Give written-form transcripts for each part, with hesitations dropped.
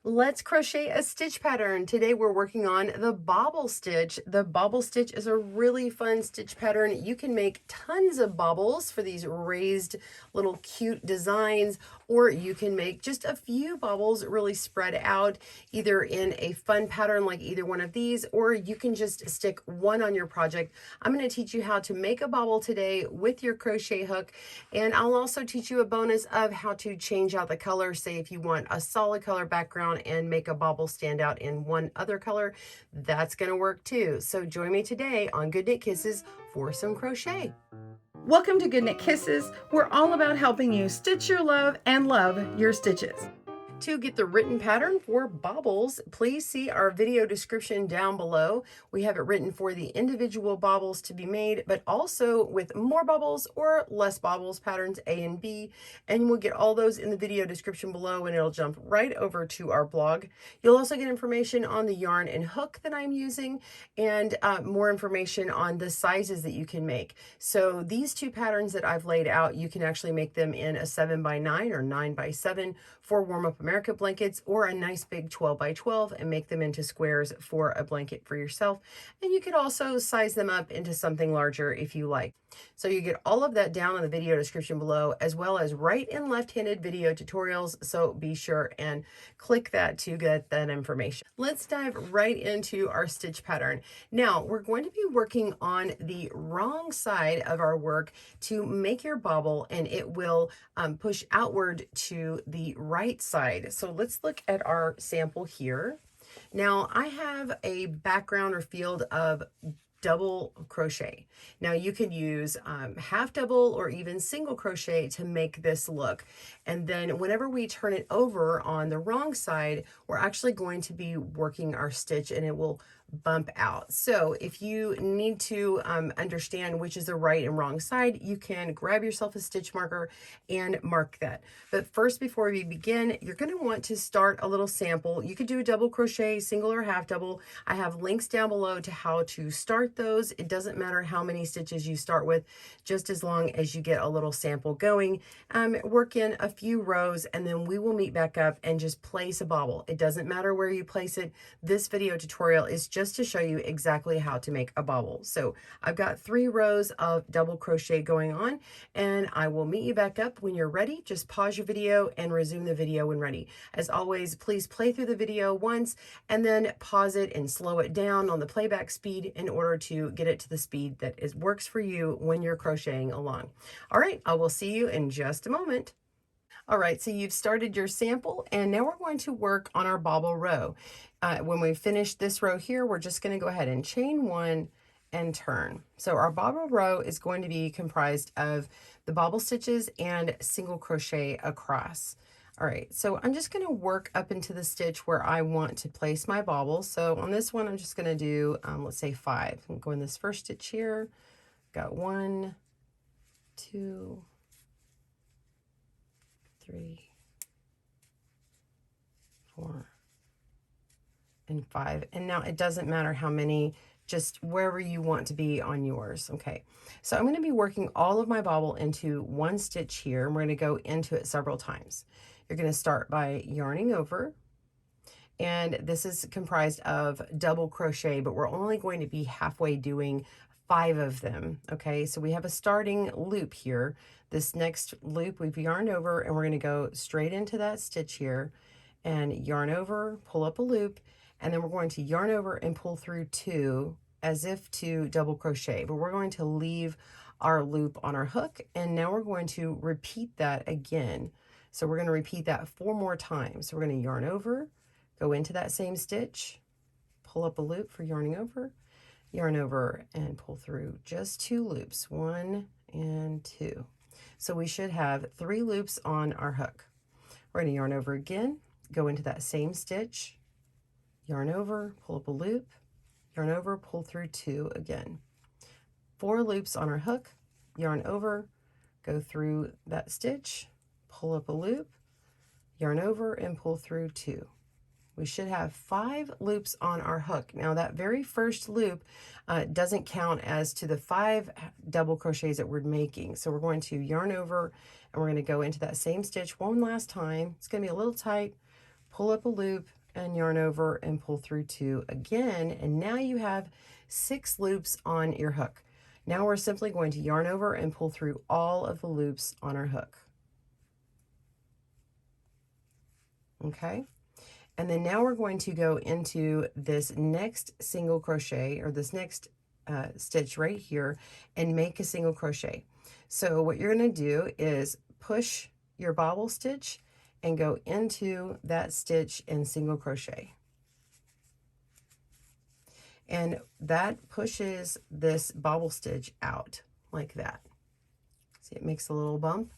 Let's crochet a stitch pattern. Today we're working on the bobble stitch. The bobble stitch is a really fun stitch pattern. You can make tons of bobbles for these raised little cute designs, or you can make just a few bobbles really spread out, either in a fun pattern like either one of these, or you can just stick one on your project. I'm going to teach you how to make a bobble today with your crochet hook, and I'll also teach you a bonus of how to change out the color. Say if you want a solid color background and make a bobble stand out in one other color, that's going to work too. So join me today on GoodKnit Kisses for some crochet. Welcome to GoodKnit Kisses. We're all about helping you stitch your love and love your stitches. To get the written pattern for bobbles, please see our video description down below. We have it written for the individual bobbles to be made, but also with more bobbles or less bobbles, patterns A and B, and we'll get all those in the video description below, and it'll jump right over to our blog. You'll also get information on the yarn and hook that I'm using, and more information on the sizes that you can make. So these two patterns that I've laid out, you can actually make them in a 7x9 or 9x7 for warm-up America blankets, or a nice big 12x12 and make them into squares for a blanket for yourself. And you could also size them up into something larger if you like. So you get all of that down in the video description below, as well as right and left-handed video tutorials. So be sure and click that to get that information. Let's dive right into our stitch pattern. Now we're going to be working on the wrong side of our work to make your bobble, and it will push outward to the right side. So let's look at our sample here. Now I have a background or field of double crochet. Now you could use half double or even single crochet to make this look. And then whenever we turn it over on the wrong side, we're actually going to be working our stitch and it will bump out. So if you need to understand which is the right and wrong side, you can grab yourself a stitch marker and mark that. But first, before we begin, you're going to want to start a little sample. You could do a double crochet, single or half double. I have links down below to how to start those. It doesn't matter how many stitches you start with, just as long as you get a little sample going. Work in a few rows, and then we will meet back up and just place a bobble. It doesn't matter where you place it. This video tutorial is just to show you exactly how to make a bobble. So I've got 3 rows of double crochet going on, and I will meet you back up when you're ready. Just pause your video and resume the video when ready. As always, please play through the video once and then pause it and slow it down on the playback speed in order to get it to the speed that works for you when you're crocheting along. All right, I will see you in just a moment. All right, so you've started your sample, and now we're going to work on our bobble row. When we finish this row here, we're just going to go ahead and chain 1 and turn. So our bobble row is going to be comprised of the bobble stitches and single crochet across. All right, so I'm just going to work up into the stitch where I want to place my bobble. So on this one, I'm just going to do, let's say 5. I'm going this first stitch here. Got 1, 2, 3, 4, and 5. And now it doesn't matter how many, just wherever you want to be on yours. Okay, so I'm going to be working all of my bobble into one stitch here, and we're going to go into it several times. You're going to start by yarning over, and this is comprised of double crochet, but we're only going to be halfway doing 5 of them. Okay, so we have a starting loop here. This next loop we've yarned over, and we're going to go straight into that stitch here and yarn over, pull up a loop, and then we're going to yarn over and pull through 2 as if to double crochet, but we're going to leave our loop on our hook, and now we're going to repeat that again. So we're going to repeat that 4 more times. So we're going to yarn over, go into that same stitch, pull up a loop for yarning over, yarn over, and pull through just 2 loops, 1 and 2. So we should have 3 loops on our hook. We're going to yarn over again, go into that same stitch, yarn over, pull up a loop, yarn over, pull through 2 again. 4 loops on our hook, yarn over, go through that stitch, pull up a loop, yarn over, and pull through 2. We should have 5 loops on our hook. Now that very first loop doesn't count as to the 5 double crochets that we're making. So we're going to yarn over, and we're going to go into that same stitch one last time. It's going to be a little tight. pull up a loop and yarn over and pull through 2 again, and now you have 6 loops on your hook. Now we're simply going to yarn over and pull through all of the loops on our hook. Okay, and then now we're going to go into this next single crochet, or this next stitch right here, and make a single crochet. So what you're going to do is push your bobble stitch and go into that stitch and single crochet. And that pushes this bobble stitch out like that. See, it makes a little bump.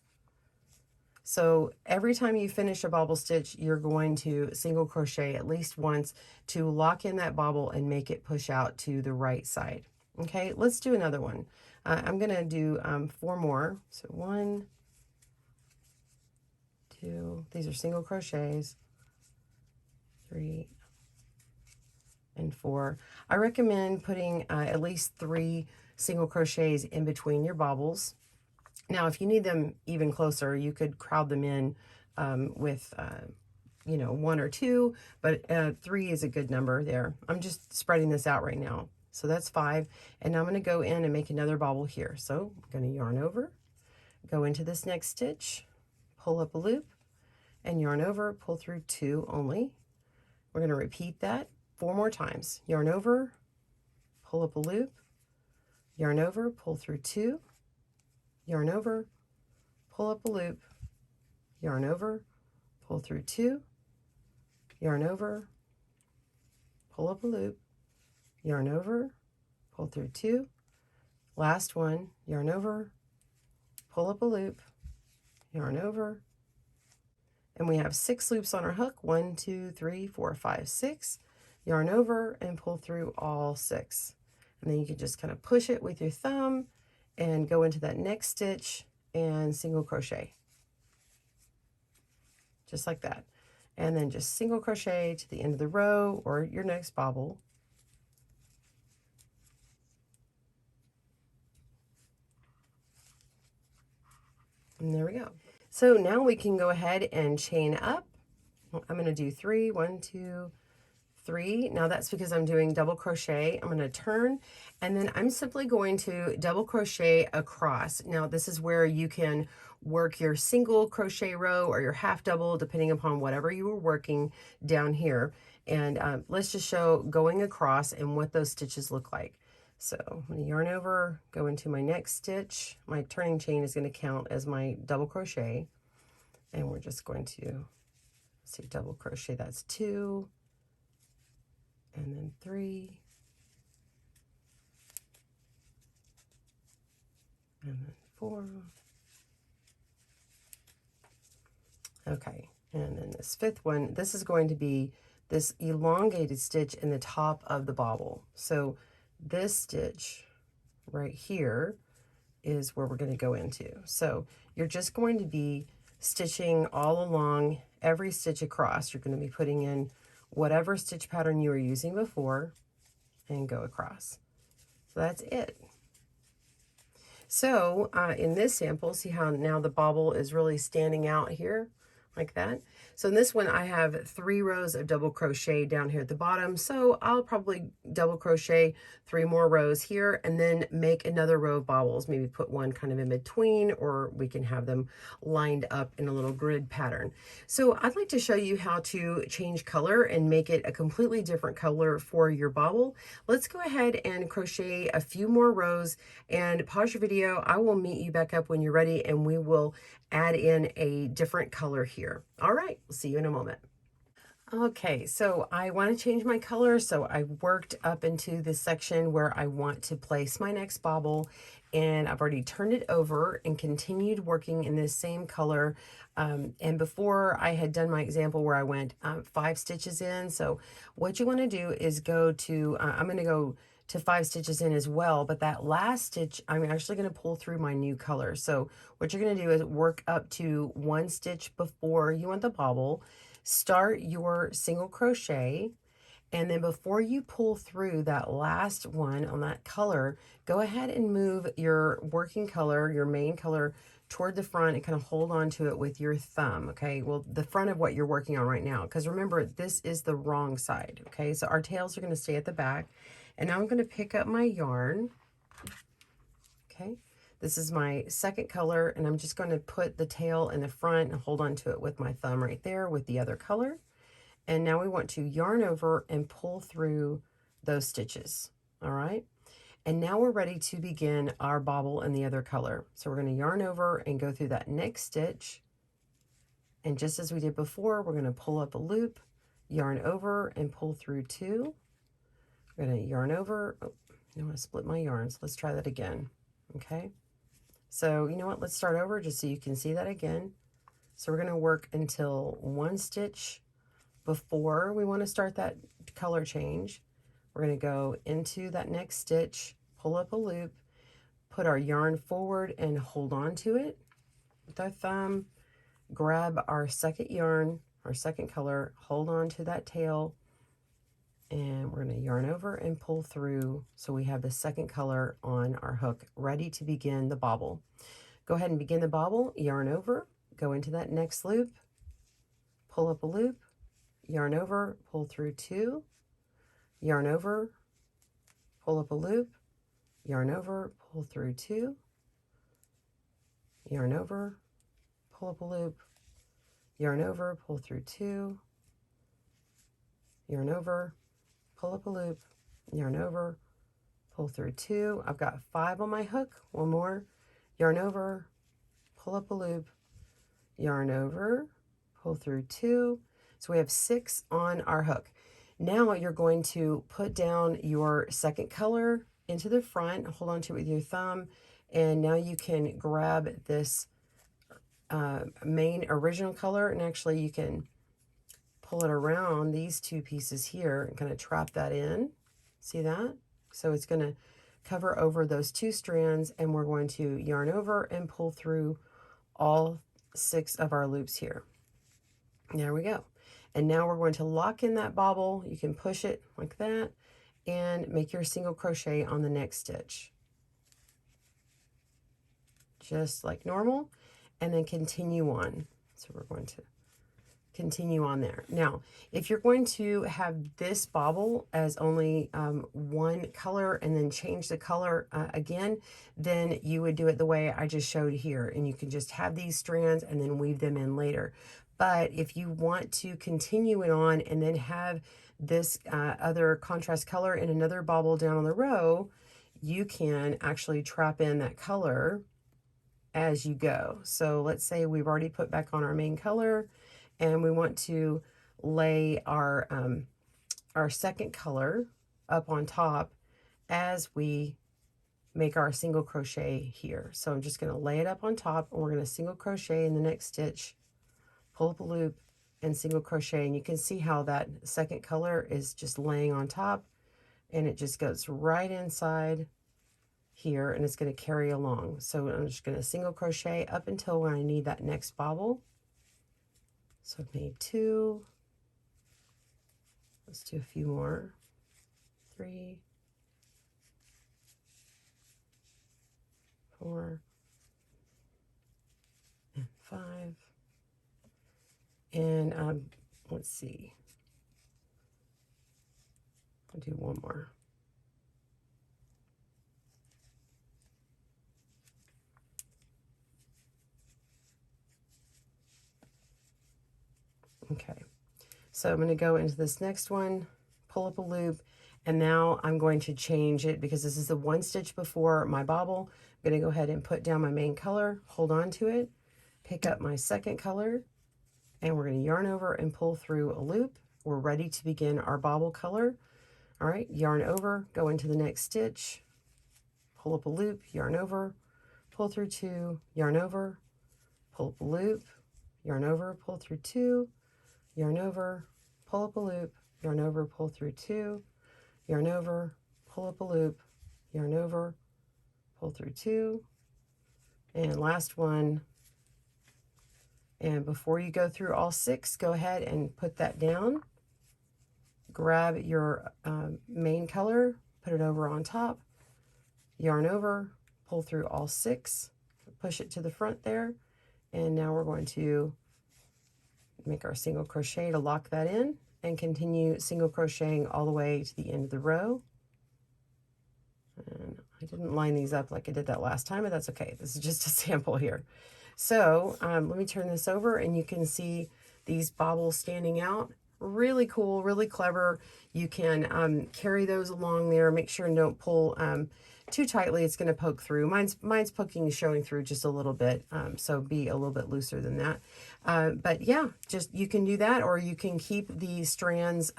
So every time you finish a bobble stitch, you're going to single crochet at least once to lock in that bobble and make it push out to the right side. Okay, let's do another one. I'm going to do 4 more. So 1, 2, these are single crochets, 3, and 4. I recommend putting at least 3 single crochets in between your bobbles. Now, if you need them even closer, you could crowd them in with, you know, 1 or 2, but 3 is a good number there. I'm just spreading this out right now. So that's 5. And now I'm going to go in and make another bobble here. So I'm going to yarn over, go into this next stitch, pull up a loop, and yarn over, pull through 2 only. We're going to repeat that 4 more times. Yarn over, pull up a loop, yarn over, pull through 2, yarn over, pull up a loop, yarn over, pull through 2, yarn over, pull up a loop, yarn over, pull through 2, last one, yarn over, pull up a loop, yarn over, and we have 6 loops on our hook. 1, 2, 3, 4, 5, 6. Yarn over and pull through all 6. And then you can just kind of push it with your thumb and go into that next stitch and single crochet. Just like that. And then just single crochet to the end of the row or your next bobble. And there we go. So now we can go ahead and chain up. I'm going to do 3, 1, 2, 3. Now that's because I'm doing double crochet. I'm going to turn, and then I'm simply going to double crochet across. Now this is where you can work your single crochet row or your half double, depending upon whatever you were working down here. And let's just show going across and what those stitches look like. So I'm going to yarn over, go into my next stitch. My turning chain is going to count as my double crochet, and we're just going to see double crochet. That's 2, and then 3, and then 4. Okay, and then this 5th one, this is going to be this elongated stitch in the top of the bobble. So this stitch right here is where we're going to go into. So you're just going to be stitching all along every stitch across. You're going to be putting in whatever stitch pattern you were using before and go across. So that's it. So in this sample, see how now the bobble is really standing out here like that. So in this one, I have 3 rows of double crochet down here at the bottom. So I'll probably double crochet 3 more rows here and then make another row of bobbles, maybe put one kind of in between, or we can have them lined up in a little grid pattern. So I'd like to show you how to change color and make it a completely different color for your bobble. Let's go ahead and crochet a few more rows and pause your video. I will meet you back up when you're ready, and we will add in a different color here. All right, we'll see you in a moment. Okay, so I want to change my color, so I worked up into this section where I want to place my next bobble, and I've already turned it over and continued working in this same color. And before I had done my example where I went 5 stitches in. So what you want to do is go to, I'm going to go to 5 stitches in as well, but that last stitch, I'm actually going to pull through my new color. So what you're going to do is work up to 1 stitch before you want the bobble, start your single crochet, and then before you pull through that last one on that color, go ahead and move your working color, your main color, toward the front and kind of hold on to it with your thumb, okay? Well, the front of what you're working on right now, because remember, this is the wrong side, okay? So our tails are going to stay at the back. And now I'm going to pick up my yarn, okay? This is my second color, and I'm just going to put the tail in the front and hold on to it with my thumb right there with the other color. And now we want to yarn over and pull through those stitches, all right? And now we're ready to begin our bobble in the other color. So we're going to yarn over and go through that next stitch. And just as we did before, we're going to pull up a loop, yarn over and pull through 2. We're going to yarn over. Oh, I want to split my yarns. Let's try that again. Okay. So you know what? Let's start over just so you can see that again. So we're going to work until 1 stitch before we want to start that color change. We're going to go into that next stitch, pull up a loop, put our yarn forward and hold on to it with our thumb, grab our second yarn, our second color, hold on to that tail, and we're going to yarn over and pull through so we have the second color on our hook ready to begin the bobble. Go ahead and begin the bobble, yarn over, go into that next loop, pull up a loop, yarn over, pull through 2, yarn over, pull up a loop, yarn over, pull through 2, yarn over, pull up a loop, yarn over, pull through 2, yarn over, pull up a loop, yarn over, pull through 2. I've got 5 on my hook. 1 more, yarn over, pull up a loop, yarn over, pull through 2. So we have 6 on our hook. Now you're going to put down your second color into the front, hold on to it with your thumb, and now you can grab this main original color, and actually you can pull it around these 2 pieces here and kind of trap that in. See that? So it's going to cover over those 2 strands, and we're going to yarn over and pull through all 6 of our loops here. There we go. And now we're going to lock in that bobble. You can push it like that and make your single crochet on the next stitch. Just like normal, and then continue on. So we're going to continue on there. Now, if you're going to have this bobble as only 1 color and then change the color again, then you would do it the way I just showed here, and you can just have these strands and then weave them in later. But if you want to continue it on and then have this other contrast color in another bobble down on the row, you can actually trap in that color as you go. So let's say we've already put back on our main color, and we want to lay our second color up on top as we make our single crochet here. So I'm just going to lay it up on top, and we're going to single crochet in the next stitch, pull up a loop, and single crochet. And you can see how that second color is just laying on top, and it just goes right inside here, and it's going to carry along. So I'm just going to single crochet up until when I need that next bobble. So I've made 2. Let's do a few more. 3, 4, and 5. And let's see. I'll do 1 more. Okay, so I'm going to go into this next one, pull up a loop, and now I'm going to change it because this is the 1 stitch before my bobble. I'm going to go ahead and put down my main color, hold on to it, pick up my second color, and we're going to yarn over and pull through a loop. We're ready to begin our bobble color. All right, yarn over, go into the next stitch, pull up a loop, yarn over, pull through 2, yarn over, pull up a loop, yarn over, pull through 2, yarn over, pull up a loop, yarn over, pull through 2, yarn over, pull up a loop, yarn over, pull through 2, and last one. And before you go through all 6, go ahead and put that down. Grab your main color, put it over on top, yarn over, pull through all 6. push it to the front there. And now we're going to make our single crochet to lock that in and continue single crocheting all the way to the end of the row. And I didn't line these up like I did that last time, but that's okay. This is just a sample here. So let me turn this over and you can see these bobbles standing out. Really cool, really clever. You can carry those along there. Make sure and don't pull too tightly. It's going to poke through. Mine's poking, showing through just a little bit. So be a little bit looser than that. But yeah, just you can do that, or you can keep the strands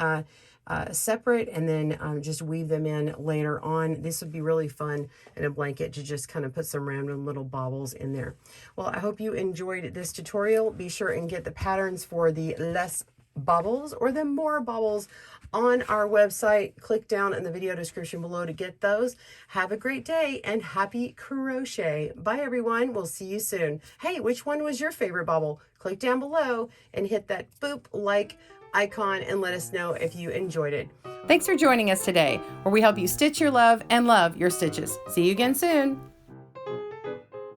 separate and then just weave them in later on. This would be really fun in a blanket to just kind of put some random little bobbles in there. Well, I hope you enjoyed this tutorial. Be sure and get the patterns for the less bobbles or the more bobbles on our website. Click down in the video description below to get those. Have a great day and happy crochet. Bye everyone. We'll see you soon. Hey, which one was your favorite bobble? Click down below and hit that boop like icon and let us know if you enjoyed it. Thanks for joining us today, where we help you stitch your love and love your stitches. See you again soon.